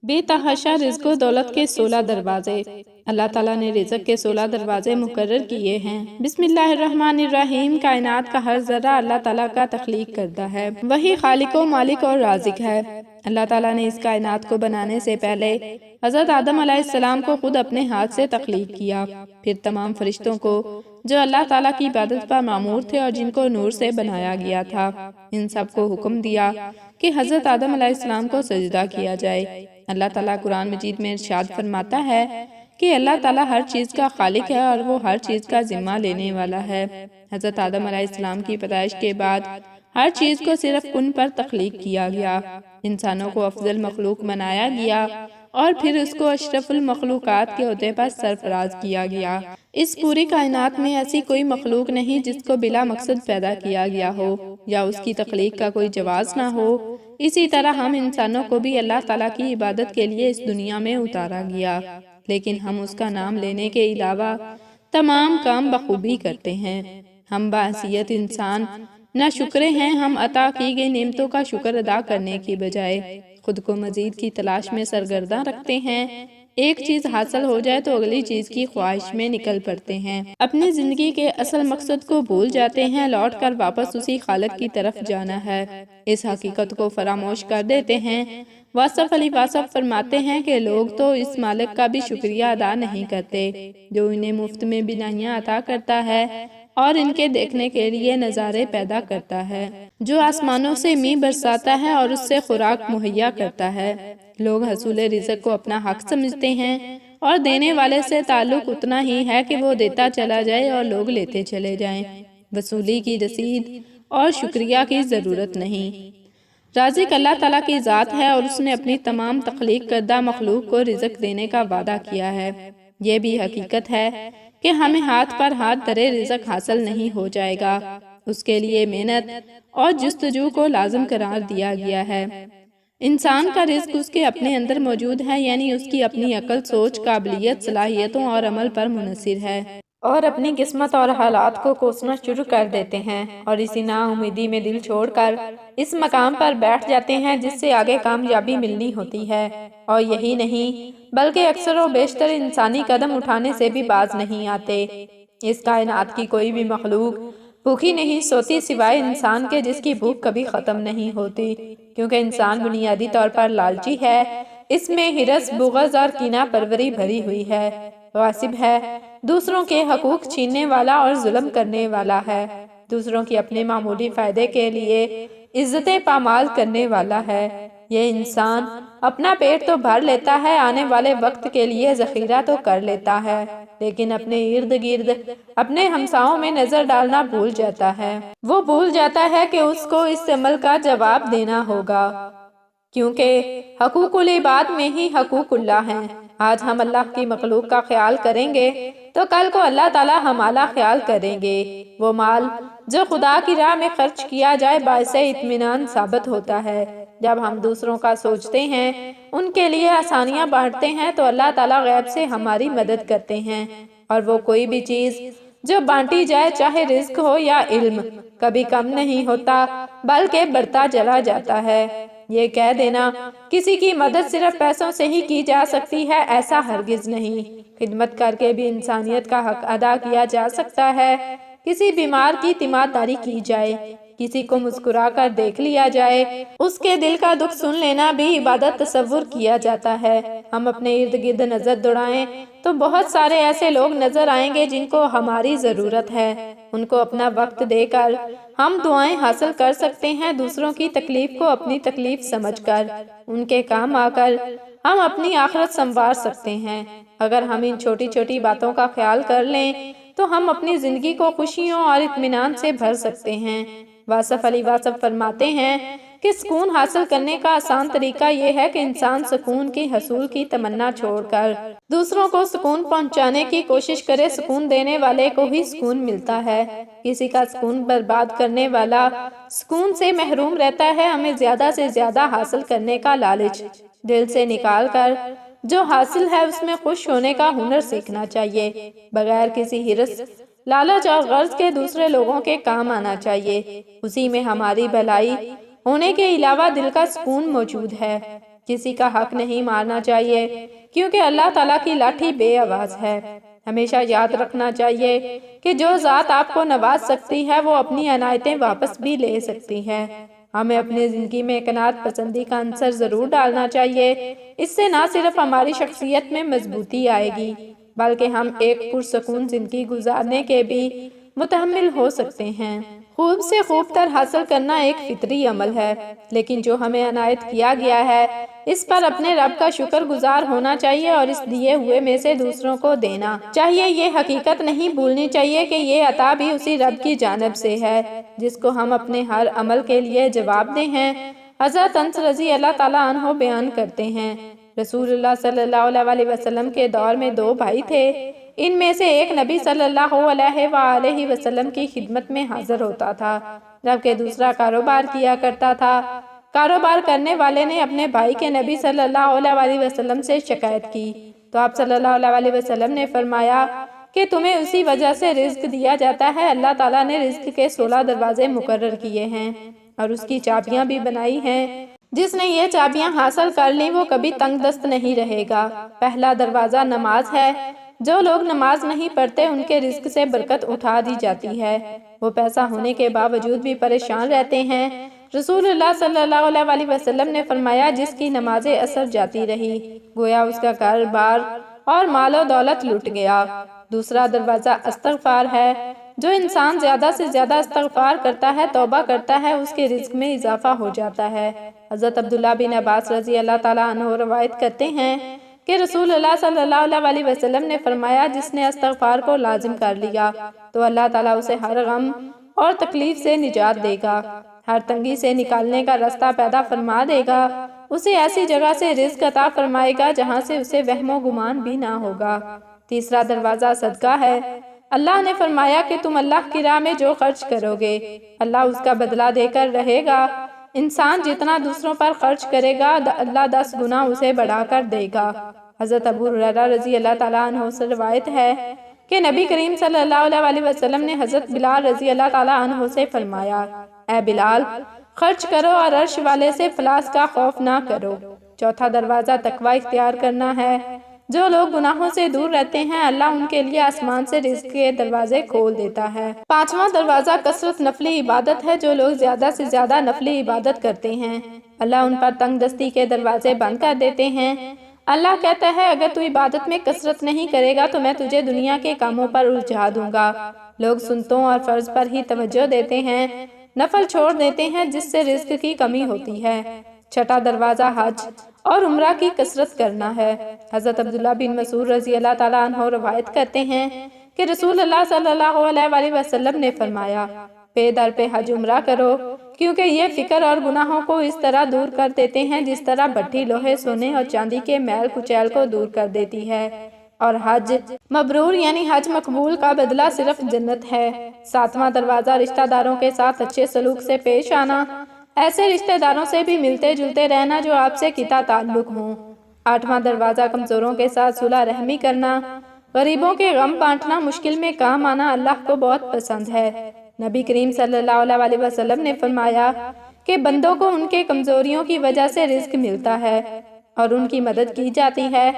بے تحاشا رزق و دولت کے 16 دروازے۔ اللہ تعالیٰ نے رزق کے 16 دروازے مقرر کیے ہیں۔ بسم اللہ الرحمن الرحیم۔ کائنات کا ہر ذرہ اللہ تعالیٰ کا تخلیق کرتا ہے، وہی خالق و مالک اور رازق ہے۔ اللہ تعالیٰ نے اس کائنات کو بنانے سے پہلے حضرت آدم علیہ السلام کو خود اپنے ہاتھ سے تخلیق کیا، پھر تمام فرشتوں کو جو اللہ تعالیٰ کی عبادت پر مامور تھے اور جن کو نور سے بنایا گیا تھا، ان سب کو حکم دیا کہ حضرت آدم علیہ السلام کو سجدہ کیا جائے۔ اللہ تعالیٰ قرآن مجید میں ارشاد فرماتا ہے کہ اللہ تعالیٰ ہر چیز کا خالق ہے اور وہ ہر چیز کا ذمہ لینے والا ہے۔ حضرت آدم علیہ السلام کی پیدائش کے بعد ہر چیز کو صرف کن پر تخلیق کیا گیا، انسانوں کو افضل مخلوق بنایا گیا اور پھر اس کو اشرف المخلوقات کے عہدے پر سرفراز کیا گیا۔ اس پوری کائنات میں ایسی کوئی مخلوق نہیں جس کو بلا مقصد پیدا کیا گیا ہو یا اس کی تخلیق کا کوئی جواز نہ ہو۔ اسی طرح ہم انسانوں کو بھی اللہ تعالیٰ کی عبادت کے لیے اس دنیا میں اتارا گیا، لیکن ہم اس کا نام لینے کے علاوہ تمام کام بخوبی کرتے ہیں۔ ہم بحیثیت انسان نہ شکرے ہیں، ہم عطا کی گئی نعمتوں کا شکر ادا کرنے کی بجائے خود کو مزید کی تلاش میں سرگرداں رکھتے ہیں۔ ایک چیز حاصل ہو جائے تو اگلی چیز کی خواہش میں نکل پڑتے ہیں، اپنی زندگی کے اصل مقصد کو بھول جاتے ہیں۔ لوٹ کر واپس اسی خالق کی طرف جانا ہے، اس حقیقت کو فراموش کر دیتے ہیں۔ واصف علی واصف فرماتے ہیں کہ لوگ تو اس مالک کا بھی شکریہ ادا نہیں کرتے جو انہیں مفت میں بینائیاں عطا کرتا ہے اور ان کے دیکھنے کے لیے نظارے پیدا کرتا ہے، جو آسمانوں سے میਂہ برساتا ہے اور اس سے خوراک مہیا کرتا ہے۔ لوگ حصول رزق کو اپنا حق سمجھتے ہیں اور دینے والے سے تعلق اتنا ہی ہے کہ وہ دیتا چلا جائے اور لوگ لیتے چلے جائیں۔ وصولی کی رسید اور شکریہ کی ضرورت نہیں۔ رازق اللہ تعالیٰ کی ذات ہے اور اس نے اپنی تمام تخلیق کردہ مخلوق کو رزق دینے کا وعدہ کیا ہے۔ یہ بھی حقیقت ہے کہ ہمیں ہاتھ پر ہاتھ دھرے رزق حاصل نہیں ہو جائے گا، اس کے لیے محنت اور جستجو کو لازم قرار دیا گیا ہے۔ انسان کا رزق اس کے اپنے اندر موجود ہے، یعنی اس کی اپنی عقل، سوچ، قابلیت، صلاحیتوں اور عمل پر منحصر ہے، اور اپنی قسمت اور حالات کو کوسنا شروع کر دیتے ہیں اور اسی نا امیدی میں دل چھوڑ کر اس مقام پر بیٹھ جاتے ہیں جس سے آگے کامیابی ملنی ہوتی ہے۔ اور یہی نہیں بلکہ اکثر و بیشتر انسانی قدم اٹھانے سے بھی باز نہیں آتے۔ اس کائنات کی کوئی بھی مخلوق بھوکی نہیں سوتی سوائے انسان کے، جس کی بھوک کبھی ختم نہیں ہوتی، کیونکہ انسان بنیادی طور پر لالچی ہے، اس میں ہرس، بغض اور کینہ پروری بھری ہوئی ہے، غاصب ہے، دوسروں کے حقوق چھیننے والا اور ظلم کرنے والا ہے، دوسروں کی اپنے معمولی فائدے کے لیے عزتیں پامال کرنے والا ہے۔ یہ انسان اپنا پیٹ تو بھر لیتا ہے، آنے والے وقت کے لیے ذخیرہ تو کر لیتا ہے، لیکن اپنے ارد گرد اپنے ہمساؤں میں نظر ڈالنا بھول جاتا ہے۔ وہ بھول جاتا ہے کہ اس کو اس عمل کا جواب دینا ہوگا، کیونکہ حقوق العباد میں ہی حقوق اللہ ہیں۔ آج ہم اللہ کی مخلوق کا خیال کریں گے تو کل کو اللہ تعالیٰ ہمارا خیال کریں گے۔ وہ مال جو خدا کی راہ میں خرچ کیا جائے باعث اطمینان ثابت ہوتا ہے۔ جب ہم دوسروں کا سوچتے ہیں، ان کے لیے آسانیاں بانٹتے ہیں تو اللہ تعالیٰ غیب سے ہماری مدد کرتے ہیں، اور وہ کوئی بھی چیز جو بانٹی جائے، چاہے رزق ہو یا علم، کبھی کم نہیں ہوتا بلکہ بڑھتا چلا جاتا ہے۔ یہ کہہ دینا کسی کی مدد صرف پیسوں سے ہی کی جا سکتی ہے، ایسا ہرگز نہیں۔ خدمت کر کے بھی انسانیت کا حق ادا کیا جا سکتا ہے۔ کسی بیمار کی تیمارداری کی جائے، کسی کو مسکرا کر دیکھ لیا جائے، اس کے دل کا دکھ سن لینا بھی عبادت تصور کیا جاتا ہے۔ ہم اپنے ارد گرد نظر دوڑائیں تو بہت سارے ایسے لوگ نظر آئیں گے جن کو ہماری ضرورت ہے، ان کو اپنا وقت دے کر ہم دعائیں حاصل کر سکتے ہیں، دوسروں کی تکلیف کو اپنی تکلیف سمجھ کر ان کے کام آ کر ہم اپنی آخرت سنوار سکتے ہیں۔ اگر ہم ان چھوٹی چھوٹی باتوں کا خیال کر لیں تو ہم اپنی زندگی کو خوشیوں اور اطمینان سے بھر سکتے ہیں۔ واصف علی واصف فرماتے ہیں کہ سکون حاصل کرنے کا آسان طریقہ یہ ہے کہ انسان سکون کی حصول کی تمنا چھوڑ کر دوسروں کو سکون پہنچانے کی کوشش کرے۔ سکون دینے والے کو ہی سکون ملتا ہے، کسی کا سکون برباد کرنے والا سکون سے محروم رہتا ہے۔ ہمیں زیادہ سے زیادہ حاصل کرنے کا لالچ دل سے نکال کر جو حاصل ہے اس میں خوش ہونے کا ہنر سیکھنا چاہیے، بغیر کسی ہرس، لالچ اور غرض کے دوسرے لوگوں کے کام آنا چاہیے۔ اسی میں ہماری بھلائی ہونے کے علاوہ دل کا سکون موجود ہے۔ کسی کا حق نہیں مارنا چاہیے کیونکہ اللہ تعالیٰ کی لاٹھی بے آواز ہے۔ ہمیشہ یاد رکھنا چاہیے کہ جو ذات آپ کو نواز سکتی ہے وہ اپنی عنایتیں واپس بھی لے سکتی ہے۔ ہمیں اپنی زندگی میں قناعت پسندی کا عنصر ضرور ڈالنا چاہیے۔ اس سے نہ صرف ہماری شخصیت میں مضبوطی آئے گی بلکہ ہم ایک پرسکون زندگی گزارنے کے بھی متحمل ہو سکتے ہیں۔ خوب سے خوب تر حاصل کرنا ایک فطری عمل ہے، لیکن جو ہمیں عنایت کیا گیا ہے اس پر اپنے رب کا شکر گزار ہونا چاہیے اور اس دیے ہوئے میں سے دوسروں کو دینا چاہیے۔ یہ حقیقت نہیں بھولنی چاہیے کہ یہ عطا بھی اسی رب کی جانب سے ہے جس کو ہم اپنے ہر عمل کے لیے جواب دہ ہیں۔ حضرت انس رضی اللہ تعالیٰ عنہ بیان کرتے ہیں، رسول اللہ صلی اللہ علیہ وسلم کے دور میں 2 بھائی تھے۔ ان میں سے ایک نبی صلی اللہ علیہ وآلہ وسلم کی خدمت میں حاضر ہوتا تھا جبکہ دوسرا کاروبار کیا کرتا تھا۔ کاروبار کرنے والے نے اپنے بھائی کے نبی صلی اللہ علیہ وسلم سے شکایت کی تو آپ صلی اللہ علیہ وسلم نے فرمایا کہ تمہیں اسی وجہ سے رزق دیا جاتا ہے۔ اللہ تعالیٰ نے رزق کے 16 دروازے مقرر کیے ہیں اور اس کی چابیاں بھی بنائی ہیں۔ جس نے یہ چابیاں حاصل کر لیں وہ کبھی تنگ دست نہیں رہے گا۔ پہلا دروازہ نماز ہے۔ جو لوگ نماز نہیں پڑھتے ان کے رزق سے برکت اٹھا دی جاتی ہے۔ وہ پیسہ ہونے کے باوجود بھی پریشان رہتے ہیں۔ رسول اللہ صلی اللہ علیہ وسلم نے فرمایا جس کی نماز اثر جاتی رہی گویا اس کا کاروبار اور مال و دولت لٹ گیا۔ دوسرا دروازہ استغفار ہے۔ جو انسان زیادہ سے زیادہ استغفار کرتا ہے، توبہ کرتا ہے، اس کے رزق میں اضافہ ہو جاتا ہے۔ حضرت عبداللہ بن عباس رضی اللہ تعالیٰ عنہ روایت کرتے ہیں کہ رسول اللہ صلی اللہ علیہ وسلم نے فرمایا جس نے استغفار کو لازم کر لیا تو اللہ تعالیٰ اسے ہر غم اور تکلیف سے نجات دے گا، ہر تنگی سے نکالنے کا راستہ پیدا فرما دے گا، اسے ایسی جگہ سے رزق عطا فرمائے گا جہاں سے اسے وہم و گمان بھی نہ ہوگا۔ تیسرا دروازہ صدقہ ہے۔ اللہ نے فرمایا کہ تم اللہ کی راہ میں جو خرچ کرو گے اللہ اس کا بدلہ دے کر رہے گا۔ انسان جتنا دوسروں پر خرچ کرے گا اللہ 10 گنا اسے بڑھا کر دے گا۔ حضرت ابو ہریرہ رضی اللہ تعالیٰ عنہ سے روایت ہے کہ نبی کریم صلی اللہ علیہ وسلم نے حضرت بلال رضی اللہ تعالیٰ عنہ سے فرمایا، اے بلال خرچ کرو اور عرش والے سے افلاس کا خوف نہ کرو۔ چوتھا دروازہ تقوی اختیار کرنا ہے۔ جو لوگ گناہوں سے دور رہتے ہیں اللہ ان کے لیے آسمان سے رزق کے دروازے کھول دیتا ہے۔ پانچواں دروازہ کثرت نفلی عبادت ہے۔ جو لوگ زیادہ سے زیادہ نفلی عبادت کرتے ہیں اللہ ان پر تنگ دستی کے دروازے بند کر دیتے ہیں۔ اللہ کہتا ہے اگر تو عبادت میں کثرت نہیں کرے گا تو میں تجھے دنیا کے کاموں پر الجھا دوں گا۔ لوگ سنتوں اور فرض پر ہی توجہ دیتے ہیں، نفل چھوڑ دیتے ہیں جس سے رزق کی کمی ہوتی ہے۔ چھٹا دروازہ حج اور عمرہ کی کثرت کرنا ہے۔ حضرت عبداللہ بن مسعود رضی اللہ تعالیٰ عنہ روایت کرتے ہیں کہ رسول اللہ صلی اللہ علیہ وسلم نے فرمایا، پے در پہ حج عمرہ کرو کیونکہ یہ فکر اور گناہوں کو اس طرح دور کر دیتے ہیں جس طرح بھٹی لوہے سونے اور چاندی کے میل کچیل کو دور کر دیتی ہے، اور حج مبرور یعنی حج مقبول کا بدلہ صرف جنت ہے۔ ساتواں دروازہ رشتہ داروں کے ساتھ اچھے سلوک سے پیش آنا، ایسے رشتہ داروں سے بھی ملتے جلتے رہنا جو آپ سے قطع تعلق ہوں۔ آٹھواں دروازہ کمزوروں کے ساتھ صلح رحمی کرنا، غریبوں کے غم بانٹنا، مشکل میں کام آنا اللہ کو بہت پسند ہے۔ نبی کریم صلی اللہ علیہ وسلم نے فرمایا کہ بندوں کو ان کے کمزوریوں کی وجہ سے رزق ملتا ہے اور ان کی مدد کی جاتی ہے۔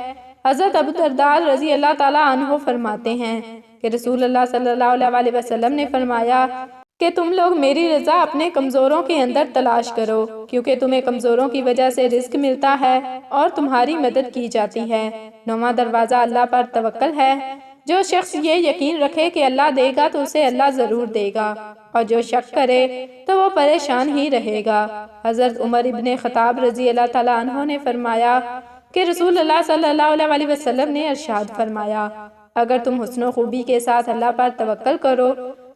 حضرت ابو درداء رضی اللہ تعالیٰ عنہ فرماتے ہیں کہ رسول اللہ صلی اللہ علیہ وسلم نے فرمایا کہ تم لوگ میری رضا اپنے کمزوروں کے اندر تلاش کرو کیونکہ تمہیں کمزوروں کی وجہ سے رزق ملتا ہے اور تمہاری مدد کی جاتی ہے۔ نواں دروازہ اللہ پر توکل ہے۔ جو شخص یہ یقین رکھے کہ اللہ دے گا تو اسے اللہ ضرور دے گا اور جو شک کرے تو وہ پریشان ہی رہے گا۔ حضرت عمر ابن خطاب رضی اللہ تعالیٰ عنہ نے فرمایا کہ رسول اللہ صلی اللہ علیہ وسلم نے ارشاد فرمایا، اگر تم حسن و خوبی کے ساتھ اللہ پر توکل کرو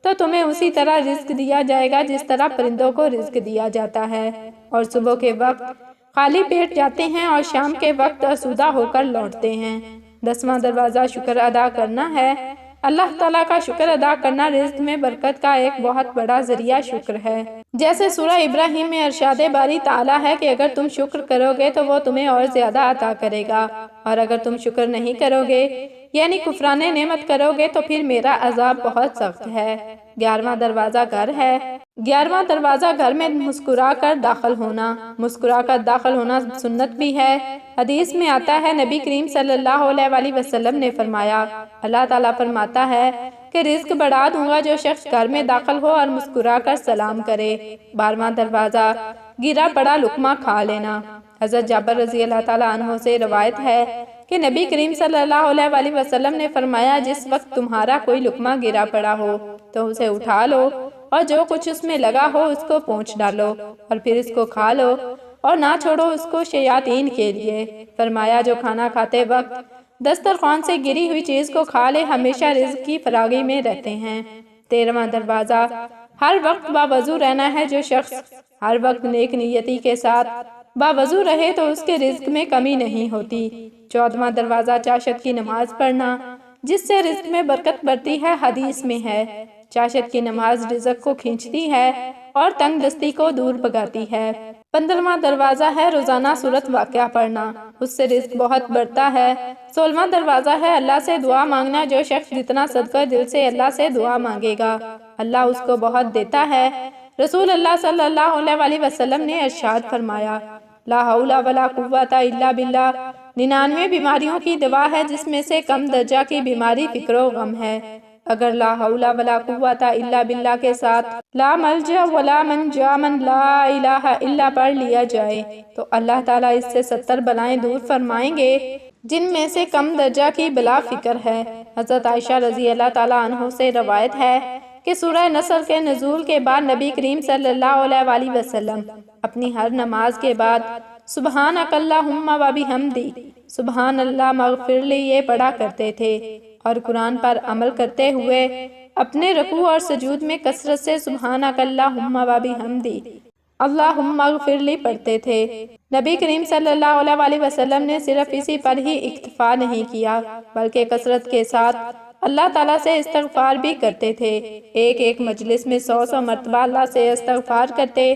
تو تمہیں اسی طرح رزق دیا جائے گا جس طرح پرندوں کو رزق دیا جاتا ہے، اور صبح کے وقت خالی پیٹ جاتے ہیں اور شام کے وقت آسودہ ہو کر لوٹتے ہیں۔ 10واں دروازہ شکر ادا کرنا ہے۔ اللہ تعالیٰ کا شکر ادا کرنا رزق میں برکت کا ایک بہت بڑا ذریعہ شکر ہے۔ جیسے سورہ ابراہیم میں ارشاد باری تعالیٰ ہے کہ اگر تم شکر کرو گے تو وہ تمہیں اور زیادہ عطا کرے گا، اور اگر تم شکر نہیں کرو گے یعنی کفران نعمت کرو گے تو پھر میرا عذاب بہت سخت ہے۔ 11واں دروازہ گھر ہے۔ 11واں دروازہ گھر میں مسکرا کر داخل ہونا۔ مسکرا کر داخل ہونا سنت بھی ہے۔ حدیث میں آتا ہے نبی کریم صلی اللہ علیہ وآلہ وسلم نے فرمایا، اللہ تعالیٰ فرماتا ہے کہ رزق بڑھا دوں گا جو شخص گھر میں داخل ہو اور مسکرا کر سلام کرے۔ 12واں دروازہ گرا پڑا لقمہ کھا لینا۔ حضرت جابر رضی اللہ تعالیٰ عنہ سے روایت ہے کہ نبی کریم صلی اللہ علیہ وآلہ وسلم نے فرمایا، جس وقت تمہارا کوئی لقمہ گرا پڑا ہو تو اسے اٹھا لو اور جو کچھ اس میں لگا ہو اس کو پونچھ ڈالو اور پھر اس کو کھا لو اور نہ چھوڑو اس کو شیاطین کے لیے۔ فرمایا جو کھانا کھاتے وقت دسترخوان سے گری ہوئی چیز کو کھا لے ہمیشہ رزق کی فراغی میں رہتے ہیں۔ 13واں دروازہ ہر وقت باوضو رہنا ہے۔ جو شخص ہر وقت نیک نیتی کے ساتھ باوضو رہے تو اس کے رزق میں کمی نہیں ہوتی۔ 14واں دروازہ چاشت کی نماز پڑھنا، جس سے رزق میں برکت بڑھتی ہے۔ حدیث میں ہے چاشت کی نماز رزق کو کھینچتی ہے اور تنگ دستی کو دور بھگاتی ہے۔ 15واں دروازہ ہے روزانہ سورت واقعہ پڑھنا، اس سے رزق بہت بڑھتا ہے۔ 16واں دروازہ ہے اللہ سے دعا مانگنا۔ جو شخص جتنا صدقہ دل سے اللہ سے دعا مانگے گا اللہ اس کو بہت دیتا ہے۔ رسول اللہ صلی اللہ علیہ وآلہ وسلم نے ارشاد فرمایا، لا حول ولا قوت الا باللہ 99 بیماریوں کی دوا ہے جس میں سے کم درجہ کی بیماری فکر و غم ہے۔ اگر لا حول ولا قوت الا باللہ کے ساتھ لا ملجا ولا منجا من لا الہ الا پڑھ لیا جائے تو اللہ تعالیٰ اس سے 70 بلائیں دور فرمائیں گے جن میں سے کم درجہ کی بلا فکر ہے۔ حضرت عائشہ رضی اللہ تعالیٰ عنہ سے روایت ہے کہ سورہ نصر کے نزول کے بعد نبی کریم صلی اللہ علیہ وآلہ وسلم اپنی ہر نماز کے بعد سبحانک اللہم و بحمدی سبحان اللہ مغفر لی یہ پڑھا کرتے تھے، اور قرآن پر عمل کرتے ہوئے اپنے رکوع اور سجود میں کثرت سے سبحانک اللہم و بحمدی اللہم اغفر لی پڑھتے تھے۔ نبی کریم صلی اللہ علیہ وآلہ وسلم نے صرف اسی پر ہی اکتفا نہیں کیا بلکہ کثرت کے ساتھ اللہ تعالیٰ سے استغفار بھی کرتے تھے۔ ایک مجلس میں 100 مرتبہ اللہ سے استغفار کرتے،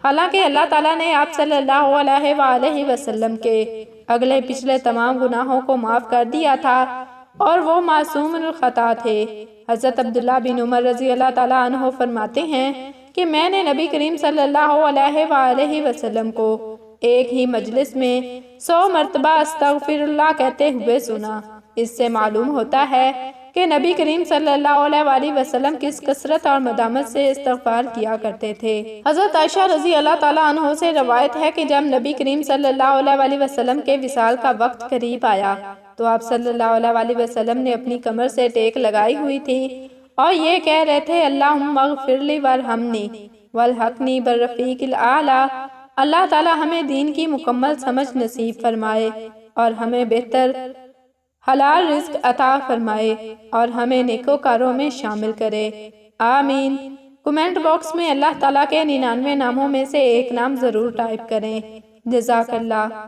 حالانکہ اللہ تعالیٰ نے آپ صلی اللہ علیہ وآلہ وسلم کے اگلے پچھلے تمام گناہوں کو معاف کر دیا تھا اور وہ معصوم الخطا تھے۔ حضرت عبداللہ بن عمر رضی اللہ تعالیٰ عنہ فرماتے ہیں کہ میں نے نبی کریم صلی اللہ علیہ وآلہ وسلم کو ایک ہی مجلس میں 100 مرتبہ استغفر اللہ کہتے ہوئے سنا۔ اس سے معلوم ہوتا ہے کہ نبی کریم صلی اللہ علیہ وآلہ وسلم کس کثرت اور مدامت سے استغفار کیا کرتے تھے۔ حضرت عائشہ رضی اللہ تعالیٰ عنہ سے روایت ہے کہ جب نبی کریم صلی اللہ علیہ وآلہ وسلم کے وصال کا وقت قریب آیا تو آپ صلی اللہ علیہ وآلہ وسلم نے اپنی کمر سے ٹیک لگائی ہوئی تھی اور یہ کہہ رہے تھے، اللہم اغفر لی وارحمنی والحقنی بالرفیق الاعلی۔ اللہ تعالیٰ ہمیں دین کی مکمل سمجھ نصیب فرمائے اور ہمیں بہتر حلال رزق عطا فرمائے اور ہمیں نیکوکاروں میں شامل کرے، آمین۔ کمنٹ باکس میں اللہ تعالیٰ کے 99 ناموں میں سے ایک نام ضرور ٹائپ کریں۔ جزاک اللہ۔